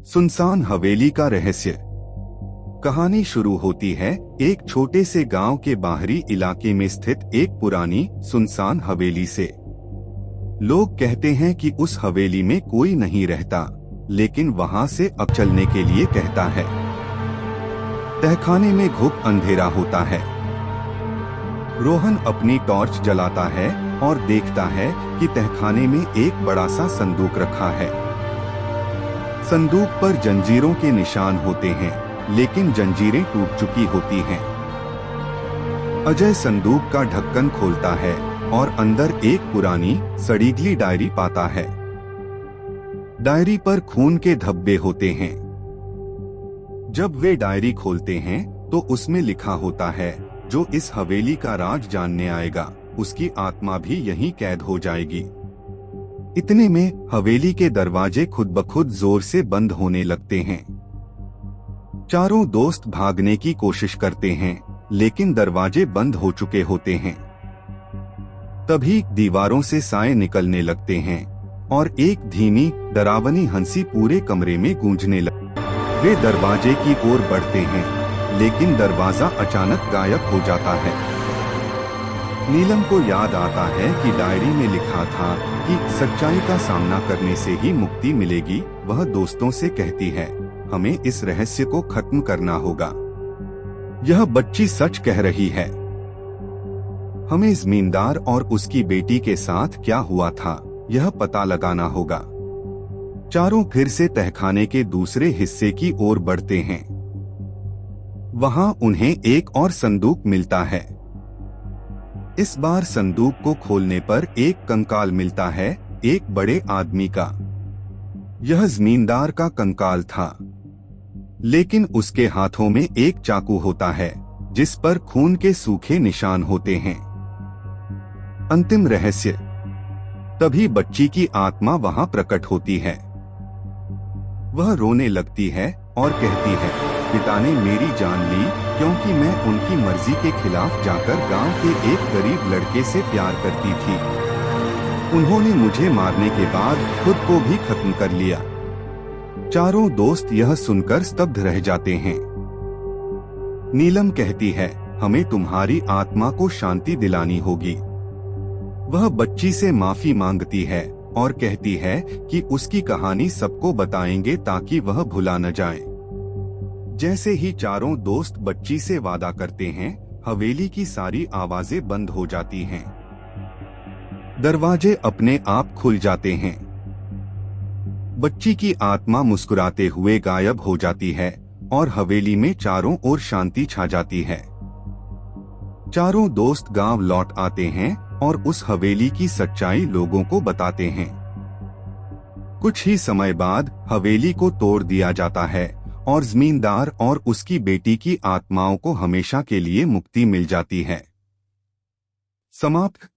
सुनसान हवेली का रहस्य। कहानी शुरू होती है एक छोटे से गांव के बाहरी इलाके में स्थित एक पुरानी सुनसान हवेली से। लोग कहते हैं कि उस हवेली में कोई नहीं रहता, लेकिन वहां से अब चलने के लिए कहता है। तहखाने में घुप अंधेरा होता है। रोहन अपनी टॉर्च जलाता है और देखता है कि तहखाने में एक बड़ा सा संदूक रखा है। संदूक पर जंजीरों के निशान होते हैं, लेकिन जंजीरें टूट चुकी होती हैं। अजय संदूक का ढक्कन खोलता है और अंदर एक पुरानी सड़ीगली डायरी पाता है। डायरी पर खून के धब्बे होते हैं। जब वे डायरी खोलते हैं तो उसमें लिखा होता है, जो इस हवेली का राज जानने आएगा उसकी आत्मा भी यहीं कैद हो जाएगी। इतने में हवेली के दरवाजे खुद ब खुद जोर से बंद होने लगते हैं। चारों दोस्त भागने की कोशिश करते हैं, लेकिन दरवाजे बंद हो चुके होते हैं। तभी दीवारों से साए निकलने लगते हैं और एक धीमी डरावनी हंसी पूरे कमरे में गूंजने लगती। वे दरवाजे की ओर बढ़ते हैं, लेकिन दरवाजा अचानक गायब हो जाता है। नीलम को याद आता है कि डायरी में लिखा था कि सच्चाई का सामना करने से ही मुक्ति मिलेगी। वह दोस्तों से कहती है, हमें इस रहस्य को खत्म करना होगा। यह बच्ची सच कह रही है। हमें जमींदार और उसकी बेटी के साथ क्या हुआ था, यह पता लगाना होगा। चारों फिर से तहखाने के दूसरे हिस्से की ओर बढ़ते हैं। वहां उन्हें एक और संदूक मिलता है। इस बार संदूक को खोलने पर एक कंकाल मिलता है, एक बड़े आदमी का। यह जमींदार का कंकाल था, लेकिन उसके हाथों में एक चाकू होता है, जिस पर खून के सूखे निशान होते हैं। अंतिम रहस्य। तभी बच्ची की आत्मा वहां प्रकट होती है। वह रोने लगती है और कहती है, पिता ने मेरी जान ली क्योंकि मैं उनकी मर्जी के खिलाफ जाकर गांव के एक गरीब लड़के से प्यार करती थी। उन्होंने मुझे मारने के बाद खुद को भी खत्म कर लिया। चारों दोस्त यह सुनकर स्तब्ध रह जाते हैं। नीलम कहती है, हमें तुम्हारी आत्मा को शांति दिलानी होगी। वह बच्ची से माफी मांगती है और कहती है कि उसकी कहानी सबको बताएंगे ताकि वह भुला न जाए। जैसे ही चारों दोस्त बच्ची से वादा करते हैं, हवेली की सारी आवाजें बंद हो जाती हैं। दरवाजे अपने आप खुल जाते हैं। बच्ची की आत्मा मुस्कुराते हुए गायब हो जाती है और हवेली में चारों ओर शांति छा जाती है। चारों दोस्त गांव लौट आते हैं और उस हवेली की सच्चाई लोगों को बताते हैं। कुछ ही समय बाद हवेली को तोड़ दिया जाता है और जमींदार और उसकी बेटी की आत्माओं को हमेशा के लिए मुक्ति मिल जाती है। समाप्त।